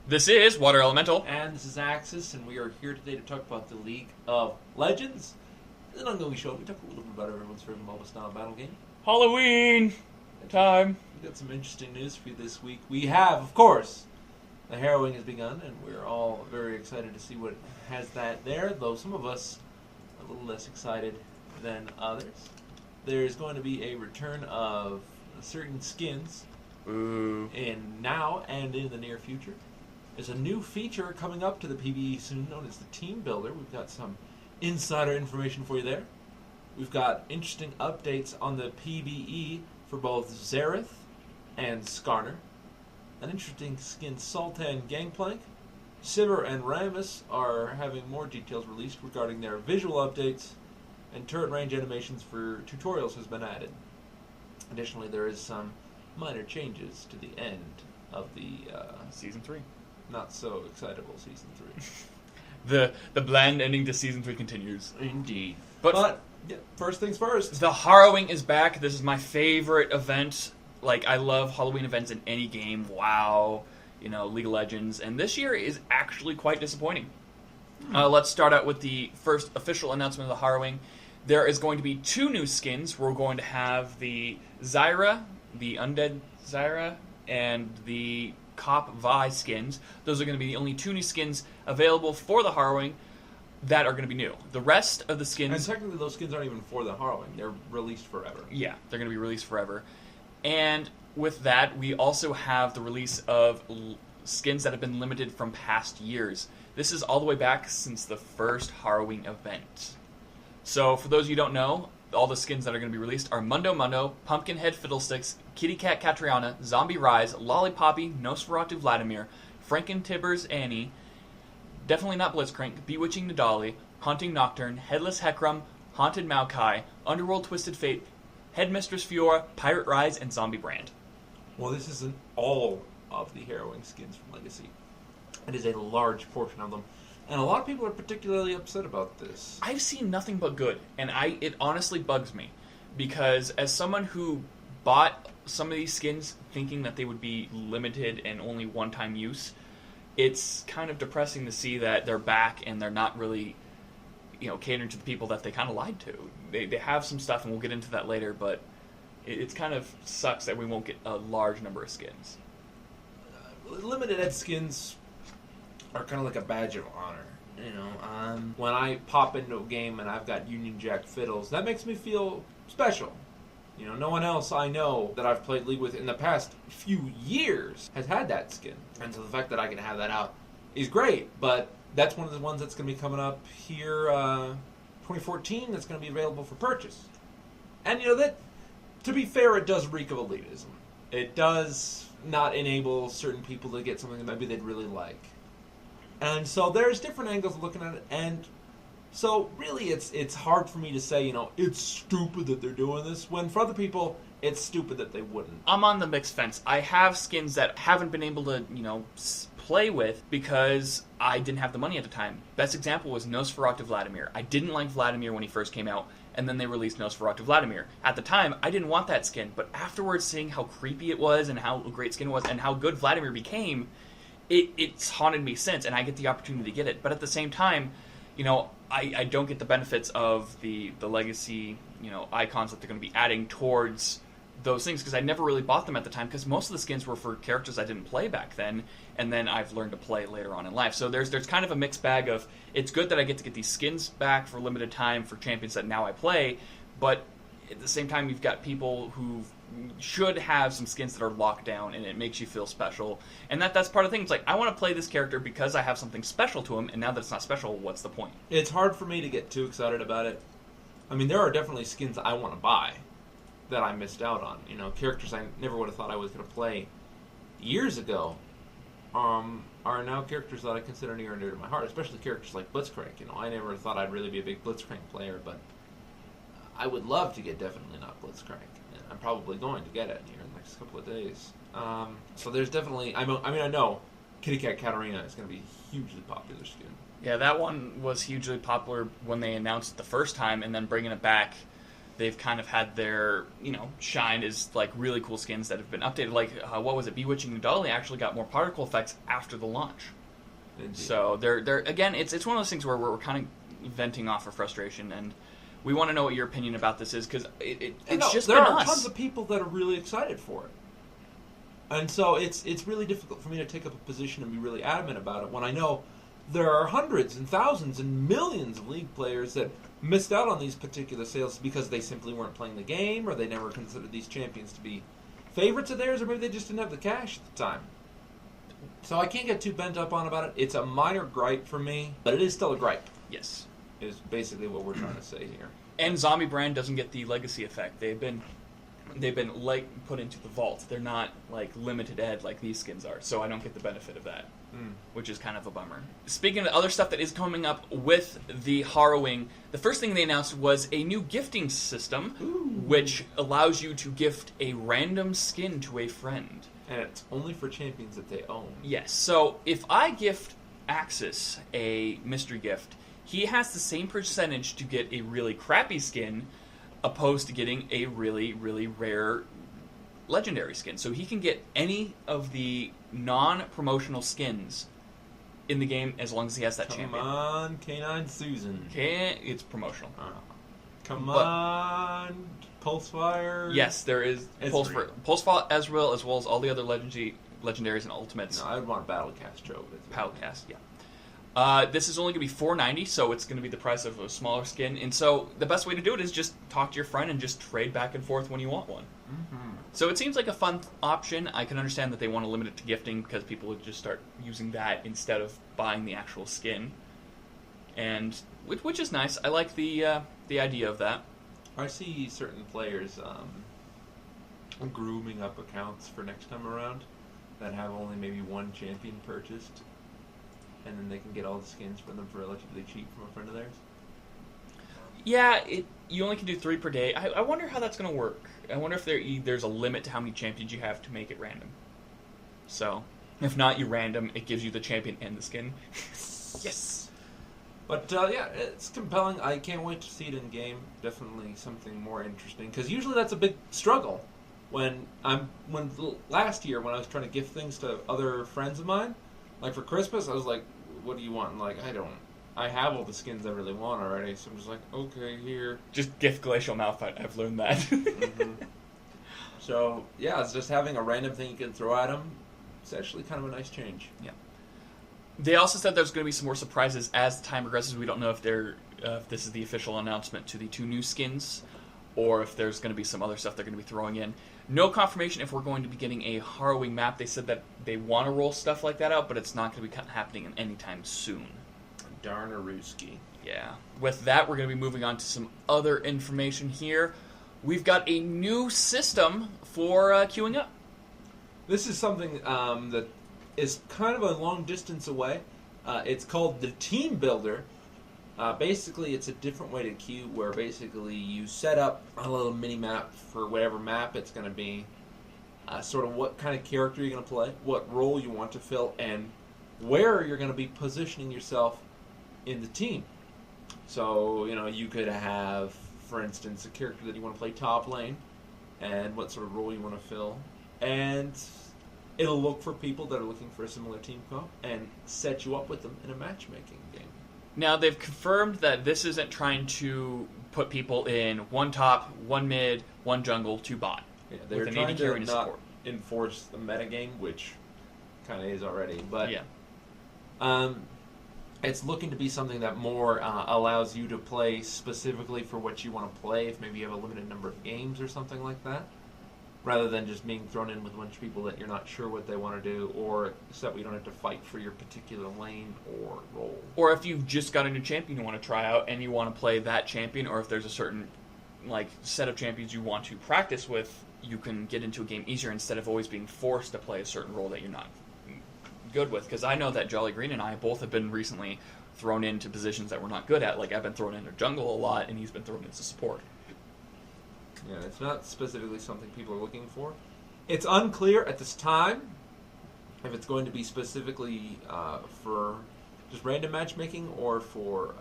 This is Water Elemental. And this is Axis, and we are here today to talk about the League of Legends. It's an ongoing show. We talk a little bit about everyone's favorite mobile-style battle game. Halloween time. We've got some interesting news for you this week. We have, of course, the Harrowing has begun, and we're all very excited to see what has that there, though some of us are a little less excited than others. There's going to be a return of certain skins in now and in the near future. There's a new feature coming up to the PvE soon known as the Team Builder. We've got some insider information for you there. We've got interesting updates on the PvE for both Xerath and Skarner. An interesting skin Sultan Gangplank. Sivir and Rammus are having more details released regarding their visual updates, and turret range animations for tutorials has been added. Additionally, there is some minor changes to the end of the Season 3. Not so excitable Season 3. The bland ending to Season 3 continues. Indeed. But yeah, first things first. the Harrowing is back. This is my favorite event. Like, I love Halloween events in any game. WoW, League of Legends. And this year is actually quite disappointing. Let's start out with the first official announcement of the Harrowing. There is going to be 2 new skins. We're going to have the Zyra, the Undead Zyra, and the Cop Vi skins. Those are going to be the only 2 new skins available for the Harrowing that are going to be new. The rest of the skins... And technically those skins aren't even for the Harrowing. They're released forever. Yeah, they're going to be released forever. And with that, we also have the release of skins that have been limited from past years. This is all the way back since the first Harrowing event. So, for those of you who don't know, all the skins that are going to be released are Mundo Mundo, Pumpkinhead Fiddlesticks, Kitty Cat Catriona, Zombie Rise, Lollipoppy, Nosferatu Vladimir, Franken-Tibbers Annie, definitely not Blitzcrank, Bewitching Nidali, Haunting Nocturne, Headless Heckram, Haunted Maokai, Underworld Twisted Fate, Headmistress Fiora, Pirate Rise, and Zombie Brand. Well, this isn't all of the Harrowing skins from Legacy. It is a large portion of them. And a lot of people are particularly upset about this. I've seen nothing but good, and it honestly bugs me. Because as someone who bought some of these skins thinking that they would be limited and only one-time use, it's kind of depressing to see that they're back and they're not really, catering to the people that they kind of lied to. They have some stuff, and we'll get into that later, but it's kind of sucks that we won't get a large number of skins. Limited ed skins are kind of like a badge of honor. When I pop into a game and I've got Union Jack fiddles, that makes me feel special. No one else I know that I've played League with in the past few years has had that skin. And so the fact that I can have that out is great, but that's one of the ones that's going to be coming up here 2014 that's going to be available for purchase. And that, to be fair, it does reek of elitism. It does not enable certain people to get something that maybe they'd really like. And so there's different angles of looking at it, and so really it's hard for me to say, it's stupid that they're doing this, when for other people, it's stupid that they wouldn't. I'm on the mixed fence. I have skins that haven't been able to, play with because I didn't have the money at the time. Best example was Nosferatu Vladimir. I didn't like Vladimir when he first came out, and then they released Nosferatu Vladimir. At the time, I didn't want that skin, but afterwards seeing how creepy it was and how great skin it was and how good Vladimir became, it's haunted me since, and I get the opportunity to get it. But at the same time, I don't get the benefits of the legacy, icons that they're going to be adding towards those things, because I never really bought them at the time, because most of the skins were for characters I didn't play back then, and then I've learned to play later on in life. So there's kind of a mixed bag of, it's good that I get to get these skins back for limited time for champions that now I play, but at the same time, you've got people who should have some skins that are locked down, and it makes you feel special. And that's part of the thing. It's like, I want to play this character because I have something special to him, and now that it's not special, what's the point? It's hard for me to get too excited about it. I mean, there are definitely skins I want to buy that I missed out on. Characters I never would have thought I was going to play years ago are now characters that I consider near and dear to my heart, especially characters like Blitzcrank. I never thought I'd really be a big Blitzcrank player, but I would love to get Definitely Not Blitzcrank. I'm probably going to get it here in the next couple of days. So there's definitely... I know Kitty Cat Katarina is going to be a hugely popular skin. Yeah, that one was hugely popular when they announced it the first time, and then bringing it back they've kind of had their, shine is like really cool skins that have been updated. Like, what was it? Bewitching Nidalee actually got more particle effects after the launch. Indeed. So they're again, it's one of those things where we're kind of venting off our frustration, and we want to know what your opinion about this is, because it's just there been are us. tons of people that are really excited for it. And so it's really difficult for me to take up a position and be really adamant about it when I know there are hundreds and thousands and millions of League players that missed out on these particular sales because they simply weren't playing the game, or they never considered these champions to be favorites of theirs, or maybe they just didn't have the cash at the time. So I can't get too bent up on about it. It's a minor gripe for me, but it is still a gripe. Yes. Is basically what we're trying to say here. And Zombie Brand doesn't get the legacy effect. They've been like put into the vault. They're not like limited ed like these skins are. So I don't get the benefit of that, which is kind of a bummer. Speaking of other stuff that is coming up with the Harrowing, the first thing they announced was a new gifting system, which allows you to gift a random skin to a friend. And it's only for champions that they own. Yes. So if I gift Axis a mystery gift, he has the same percentage to get a really crappy skin opposed to getting a really, really rare legendary skin. So he can get any of the non-promotional skins in the game as long as he has that champion. Come on, Canine Susan. It's promotional. Come on, Pulsefire. Yes, there is Pulsefire Ezreal, as well as all the other legendaries and ultimates. No, I would want Battlecast Joe. Battlecast, yeah. This is only going to be $4.90, so it's going to be the price of a smaller skin. And so the best way to do it is just talk to your friend and just trade back and forth when you want one. Mm-hmm. So it seems like a fun option. I can understand that they want to limit it to gifting because people would just start using that instead of buying the actual skin. And which is nice. I like the idea of that. I see certain players grooming up accounts for next time around that have only maybe one champion purchased, and then they can get all the skins for them for relatively cheap from a friend of theirs. Yeah, you only can do 3 per day. I wonder how that's going to work. I wonder if there's a limit to how many champions you have to make it random. So, if not, you random, it gives you the champion and the skin. Yes! But, yeah, it's compelling. I can't wait to see it in game. Definitely something more interesting. Because usually that's a big struggle. Last year, when I was trying to gift things to other friends of mine, like for Christmas, I was like, what do you want? And like, I have all the skins I really want already, so I'm just like, okay, here. Just gift Glacial Malphite, I've learned that. Mm-hmm. So, yeah, it's just having a random thing you can throw at them. It's actually kind of a nice change. Yeah. They also said there's going to be some more surprises as time progresses. We don't know if this is the official announcement to the 2 new skins, or if there's going to be some other stuff they're going to be throwing in. No confirmation if we're going to be getting a Harrowing map. They said that they want to roll stuff like that out, but it's not going to be happening anytime soon. Darnaruski. Yeah. With that, we're going to be moving on to some other information here. We've got a new system for queuing up. This is something that is kind of a long distance away. It's called the Team Builder. Basically, it's a different way to queue, where basically you set up a little mini-map for whatever map it's going to be, sort of what kind of character you're going to play, what role you want to fill, and where you're going to be positioning yourself in the team. So, you could have, for instance, a character that you want to play top lane, and what sort of role you want to fill, and it'll look for people that are looking for a similar team comp, and set you up with them in a matchmaking game. Now, they've confirmed that this isn't trying to put people in 1 top, 1 mid, 1 jungle, 2 bot. Yeah, they're trying to not enforce the metagame, which kind of is already. But yeah. It's looking to be something that more allows you to play specifically for what you want to play, if maybe you have a limited number of games or something like that, rather than just being thrown in with a bunch of people that you're not sure what they want to do, or so you don't have to fight for your particular lane or role. Or if you've just got a new champion you want to try out and you want to play that champion, or if there's a certain set of champions you want to practice with, you can get into a game easier instead of always being forced to play a certain role that you're not good with. Because I know that Jolly Green and I both have been recently thrown into positions that we're not good at. Like, I've been thrown into jungle a lot, and he's been thrown into support. Yeah, it's not specifically something people are looking for. It's unclear at this time if it's going to be specifically for just random matchmaking, or for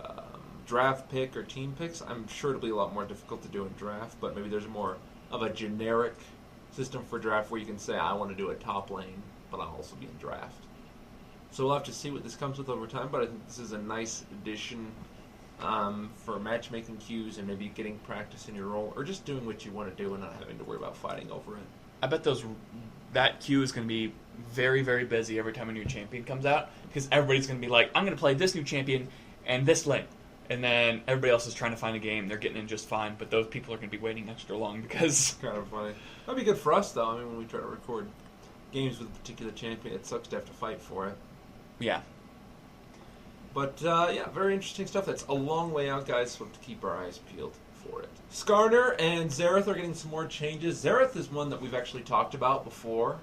draft pick or team picks, I'm sure it'll be a lot more difficult to do in draft, but maybe there's more of a generic system for draft where you can say, I want to do a top lane, but I'll also be in draft. So we'll have to see what this comes with over time, but I think this is a nice addition for matchmaking queues and maybe getting practice in your role, or just doing what you want to do and not having to worry about fighting over it. I bet that queue is going to be very, very busy every time a new champion comes out, because everybody's going to be like, I'm going to play this new champion and this lane. And then everybody else is trying to find a game. They're getting in just fine, but those people are going to be waiting extra long because... Kind of funny. That'd be good for us, though. I mean, when we try to record games with a particular champion, it sucks to have to fight for it. Yeah. But, yeah, very interesting stuff. That's a long way out, guys, so we have to keep our eyes peeled for it. Skarner and Xerath are getting some more changes. Xerath is one that we've actually talked about before.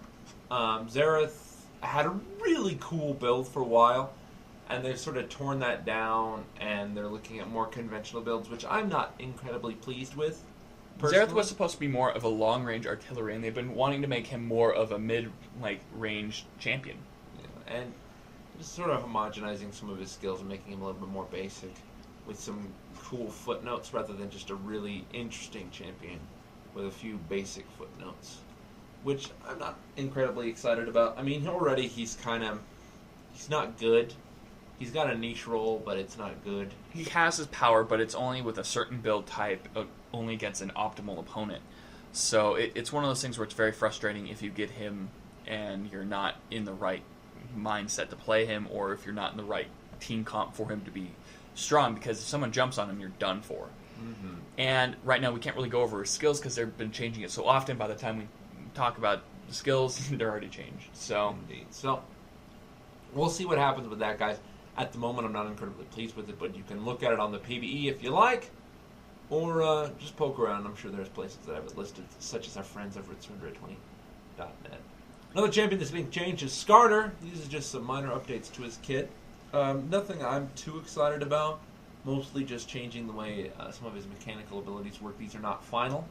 Xerath had a really cool build for a while, and they've sort of torn that down, and they're looking at more conventional builds, which I'm not incredibly pleased with. Personally. Xerath was supposed to be more of a long-range artillery, and they've been wanting to make him more of a mid-range champion. Yeah, and just sort of homogenizing some of his skills and making him a little bit more basic with some cool footnotes rather than just a really interesting champion with a few basic footnotes, which I'm not incredibly excited about. I mean, already he's not good. He's got a niche role, but it's not good. He has his power, but it's only with a certain build type, only against an optimal opponent. So it's one of those things where it's very frustrating if you get him and you're not in the right mindset to play him, or if you're not in the right team comp for him to be strong, because if someone jumps on him, you're done for. Mm-hmm. And right now we can't really go over his skills because they've been changing it so often. By the time we talk about the skills, they're already changed. So, indeed. So we'll see what happens with that, guys. At the moment, I'm not incredibly pleased with it, but you can look at it on the PvE if you like, or just poke around. I'm sure there's places that have it listed, such as our friends over at 220.net. Another champion that's being changed is Skarner. These are just some minor updates to his kit. Nothing I'm too excited about. Mostly just changing the way some of his mechanical abilities work. These are not final.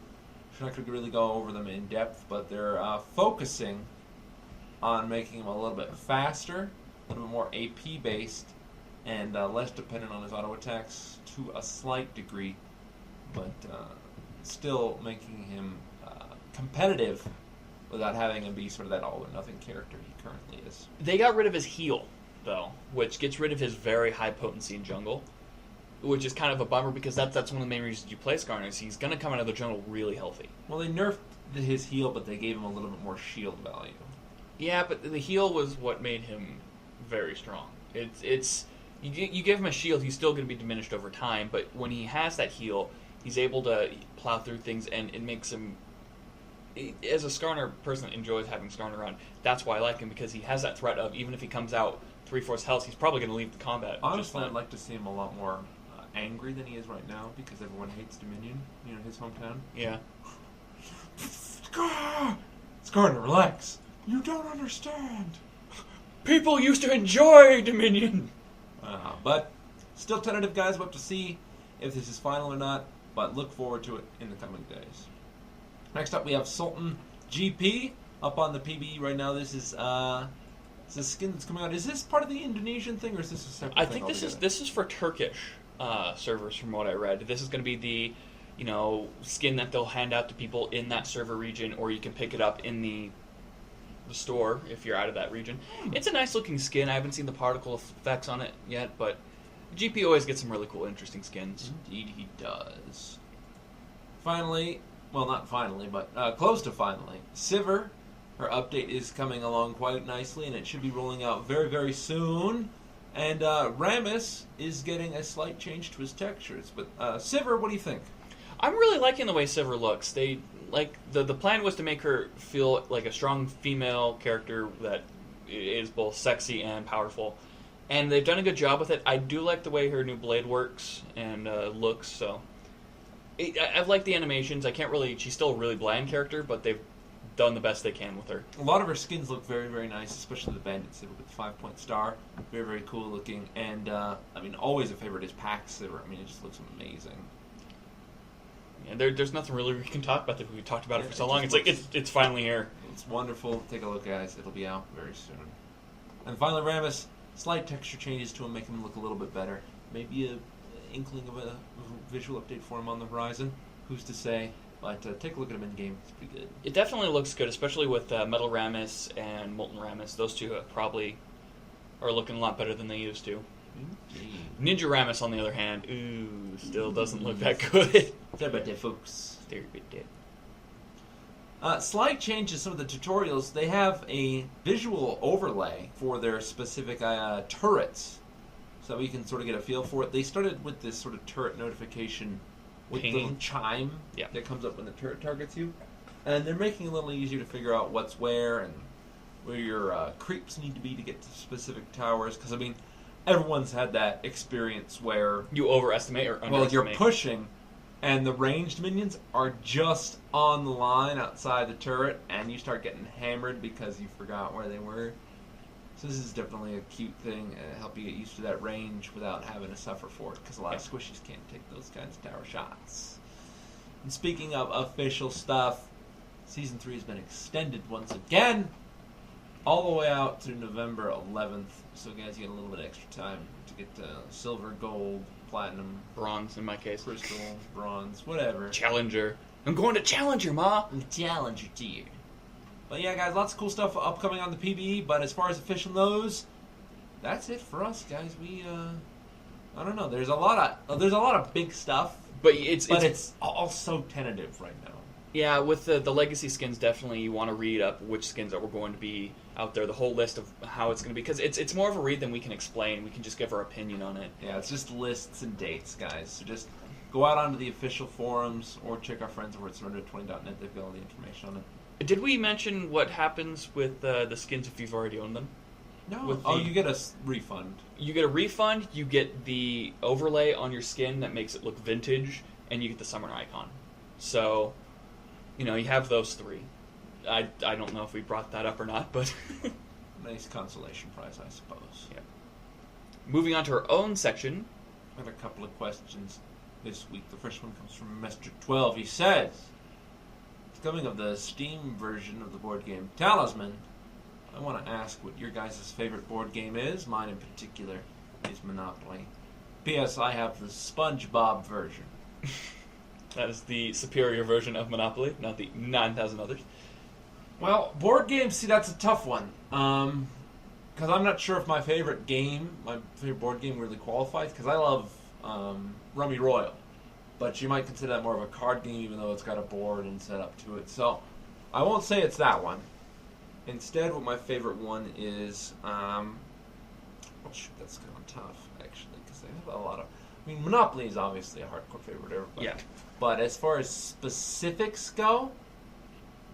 I'm not going to really go over them in depth, but they're focusing on making him a little bit faster, a little bit more AP based, and less dependent on his auto attacks to a slight degree, but still making him competitive without having him be sort of that all or nothing character he currently is. They got rid of his heal, though, which gets rid of his very high potency in jungle, which is kind of a bummer because that's one of the main reasons you play Skarner, is he's going to come out of the jungle really healthy. Well, they nerfed his heal, but they gave him a little bit more shield value. Yeah, but the heal was what made him very strong. It's you give him a shield, he's still going to be diminished over time, but when he has that heal, he's able to plow through things, and it makes him... As a Skarner person that enjoys having Skarner around, that's why I like him, because he has that threat of, even if he comes out 3/4 health, he's probably going to leave the combat. Honestly, I'd like to see him a lot more angry than he is right now, because everyone hates Dominion, his hometown. Yeah. Skarner, relax. You don't understand. People used to enjoy Dominion. But still tentative, guys. We'll have to see if this is final or not, but look forward to it in the coming days. Next up, we have Sultan GP up on the PBE right now. This is a skin that's coming out. Is this part of the Indonesian thing, or is this a separate thing? I think this is for Turkish servers, from what I read. This is going to be the skin that they'll hand out to people in that server region, or you can pick it up in the store if you're out of that region. It's a nice looking skin. I haven't seen the particle effects on it yet, but GP always gets some really cool, interesting skins. Indeed he does. Finally, well, not finally, but close to finally, Sivir, her update is coming along quite nicely, and it should be rolling out very, very soon. And Rammus is getting a slight change to his textures. But Sivir, what do you think? I'm really liking the way Sivir looks. The plan was to make her feel like a strong female character that is both sexy and powerful, and they've done a good job with it. I do like the way her new blade works and looks. So I've liked the animations. She's still a really bland character, but they've done the best they can with her. A lot of her skins look very, very nice, especially the Bandit Sivir with the 5-point star. Very, very cool looking. And always a favorite is Pack Sivir. It just looks amazing. And there's nothing really we can talk about that. We talked about it for so long. It's finally here. It's wonderful. Take a look, guys. It'll be out very soon. And finally, Rammus, slight texture changes to him, make him look a little bit better. Maybe inkling of a visual update for him on the horizon. Who's to say? But take a look at him in game. It's pretty good. It definitely looks good, especially with Metal Ramus and Molten Ramus. Those two probably are looking a lot better than they used to. Ninja Ramus, on the other hand, still doesn't look that good. Sorry about that, folks. They're a bit dead. Slight changes to some of the tutorials. They have a visual overlay for their specific turrets, so we can sort of get a feel for it. They started with this sort of turret notification with the little chime that comes up when the turret targets you, and they're making it a little easier to figure out what's where and where your creeps need to be to get to specific towers. Because I mean, everyone's had that experience where you overestimate or underestimate. Well, you're pushing, and the ranged minions are just on the line outside the turret, and you start getting hammered because you forgot where they were. So this is definitely a cute thing to help you get used to that range without having to suffer for it, because a lot of squishies can't take those kinds of tower shots. And speaking of official stuff, Season 3 has been extended once again, all the way out to November 11th. So guys, you get a little bit extra time to get silver, gold, platinum, bronze in my case, crystal, bronze, whatever. Challenger. I'm going to Challenger, Ma. Challenger tier. But yeah, guys, lots of cool stuff upcoming on the PvE. But as far as official knows, that's it for us, guys. We I don't know. There's a lot of big stuff, but it's all so tentative right now. Yeah, with the legacy skins, definitely you want to read up which skins that were going to be out there, the whole list of how it's going to be, because it's more of a read than we can explain. We can just give our opinion on it. Yeah, it's just lists and dates, guys. So just go out onto the official forums or check our friends over at surrender20.net. They've got all the information on it. Did we mention what happens with the skins if you've already owned them? No. You get a refund. You get a refund, you get the overlay on your skin that makes it look vintage, and you get the summoner icon. So, you have those three. I don't know if we brought that up or not, but... Nice consolation prize, I suppose. Yeah. Moving on to our own section. I have a couple of questions this week. The first one comes from Mester12. He says... Coming of the Steam version of the board game Talisman, I want to ask what your guys' favorite board game is. Mine in particular is Monopoly. P.S. I have the SpongeBob version. That is the superior version of Monopoly, not the 9,000 others. Well, board games, see, that's a tough one. Because I'm not sure if my favorite board game really qualifies, because I love Rummy Royal. But you might consider that more of a card game, even though it's got a board and set up to it. So, I won't say it's that one. Instead, what my favorite one is... that's kind of tough, actually, because they have a lot of... I mean, Monopoly is obviously a hardcore favorite of everybody. Yeah. But as far as specifics go,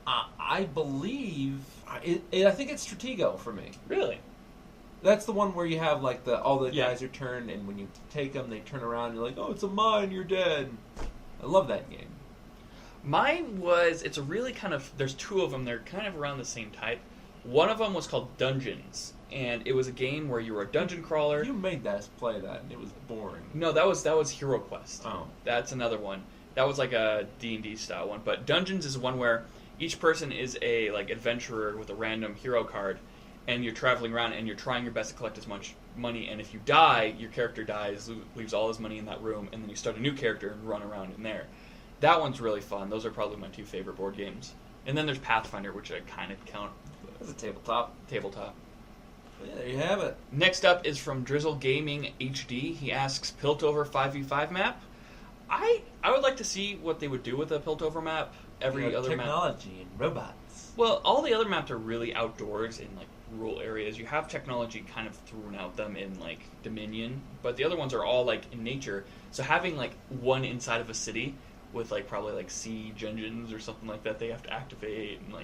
I believe... I think it's Stratego for me. Really? That's the one where you have like all the guys are turned, and when you take them, they turn around. And you're like, "Oh, it's a mine. You're dead." I love that game. Mine was. It's a really kind of. There's two of them. They're kind of around the same type. One of them was called Dungeons, and it was a game where you were a dungeon crawler. You made us play that, and it was boring. No, that was Hero Quest. Oh, that's another one. That was like a D&D style one. But Dungeons is one where each person is a adventurer with a random hero card. And you're traveling around, and you're trying your best to collect as much money. And if you die, your character dies, leaves all his money in that room, and then you start a new character and run around in there. That one's really fun. Those are probably my two favorite board games. And then there's Pathfinder, which I kind of count. That's a tabletop. Tabletop. Yeah, there you have it. Next up is from Drizzle Gaming HD. He asks, Piltover 5v5 map? I would like to see what they would do with a Piltover map. Every other technology map. and robots. Well, all the other maps are really outdoors in rural areas. You have technology kind of thrown out them in Dominion, but the other ones are all in nature. So having one inside of a city with probably siege engines or something like that they have to activate and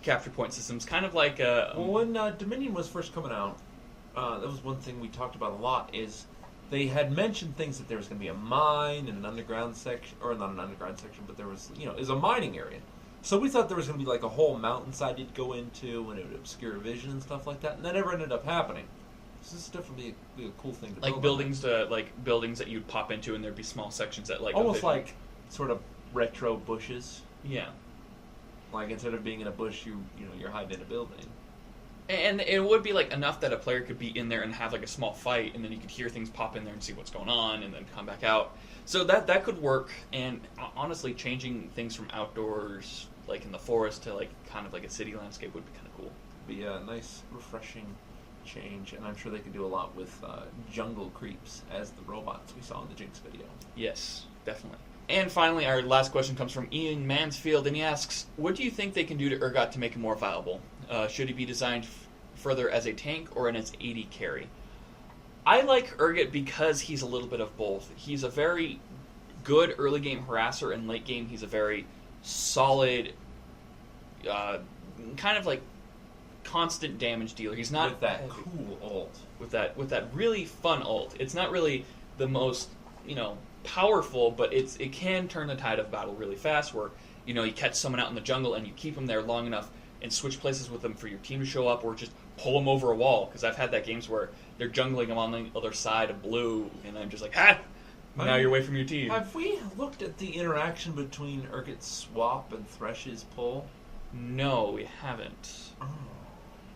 capture point systems, kind of like when Dominion was first coming out, that was one thing we talked about a lot. Is they had mentioned things that there was going to be a mine and an underground section, or not an underground section, but there was is a mining area. So we thought there was going to be a whole mountainside you'd go into and it would obscure vision and stuff like that, and that never ended up happening. So this is definitely a cool thing to build. Buildings buildings that you'd pop into, and there'd be small sections that almost sort of retro bushes. Yeah. Instead of being in a bush, you're hiding in a building. And it would be like enough that a player could be in there and have like a small fight, and then you could hear things pop in there and see what's going on, and then come back out. So that could work. And honestly, changing things from outdoors, like in the forest, to like kind of like a city landscape would be kind of cool. Be a nice, refreshing change, and I'm sure they could do a lot with jungle creeps as the robots we saw in the Jinx video. Yes, definitely. And finally, our last question comes from Ian Mansfield, and he asks, what do you think they can do to Urgot to make him more viable? Should he be designed further as a tank or in its AD carry? I like Urgot because he's a little bit of both. He's a very good early game harasser, and late game he's a very solid, kind of like constant damage dealer. He's not with that cool ult. With that really fun ult. It's not really the most, powerful, but it can turn the tide of battle really fast, where, you catch someone out in the jungle and you keep them there long enough and switch places with them for your team to show up, or just pull them over a wall. Because I've had that games where they're jungling them on the other side of blue, and I'm just like, now you're away from your team. Have we looked at the interaction between Urgot's swap and Thresh's pull? No, we haven't. Oh.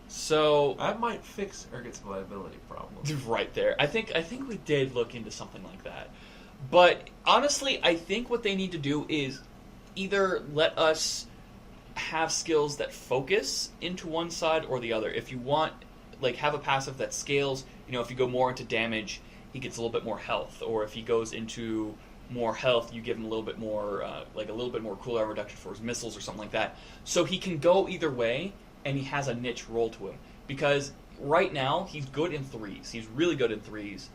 So that might fix Urgot's viability problem. Right there. I think we did look into something like that. But honestly, I think what they need to do is either let us have skills that focus into one side or the other. If you want, have a passive that scales, if you go more into damage, he gets a little bit more health. Or if he goes into more health, you give him a little bit more, a little bit more cooldown reduction for his missiles or something like that. So he can go either way, and he has a niche role to him. Because right now, he's good in threes. He's really good in threes.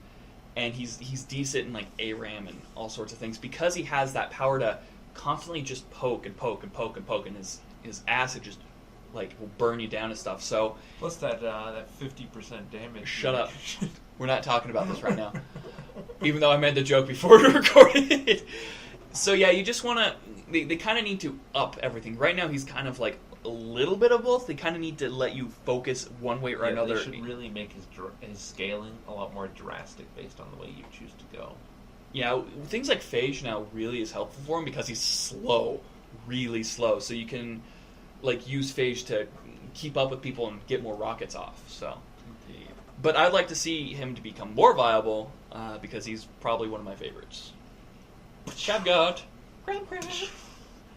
And he's decent in ARAM and all sorts of things, because he has that power to constantly just poke and poke and poke and poke, and his acid just will burn you down and stuff. So plus that 50% damage. Shut up. We're not talking about this right now. Even though I made the joke before we recorded it. So yeah, you just want to. They kind of need to up everything. Right now, he's kind of a little bit of both. They kind of need to let you focus one way or another. They should really make his scaling a lot more drastic based on the way you choose to go. Yeah, things like Phage now really is helpful for him, because he's slow, really slow. So you can use Phage to keep up with people and get more rockets off. So, Indeed. But I'd like to see him to become more viable, because he's probably one of my favorites. Shabgot.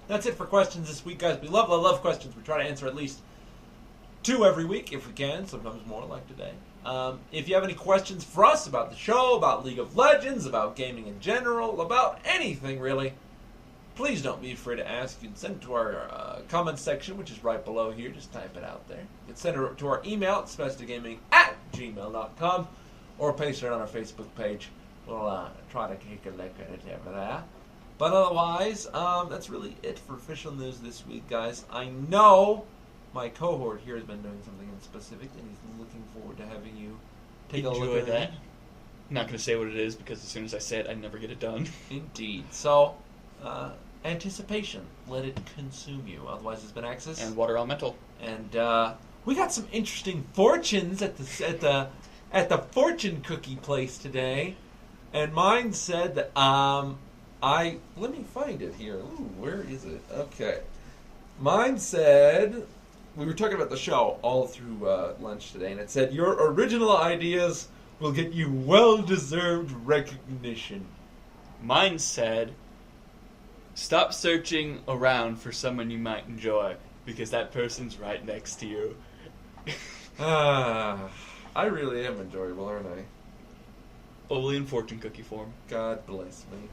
That's it for questions this week, guys. We love questions. We try to answer at least 2 every week if we can, sometimes more like today. If you have any questions for us about the show, about League of Legends, about gaming in general, about anything really, please don't be afraid to ask. You can send it to our comments section, which is right below here. Just type it out there. You can send it to our email, SpecialGaming@gmail.com, or paste it on our Facebook page. We'll try to take a look at it over there. But otherwise, that's really it for official news this week, guys. I know my cohort here has been doing something in specific, and he's looking forward to having you take a look at that. it. I'm not going to say what it is, because as soon as I say it, I never get it done. Indeed. So, anticipation. Let it consume you. Otherwise, it's been Axis. And Water Elemental. And we got some interesting fortunes at the fortune cookie place today. And mine said that let me find it here. Ooh, where is it? Okay. Mine said, we were talking about the show all through lunch today, and it said, your original ideas will get you well-deserved recognition. Mine said, stop searching around for someone you might enjoy, because that person's right next to you. I really am enjoyable, aren't I? Only in fortune cookie form. God bless me.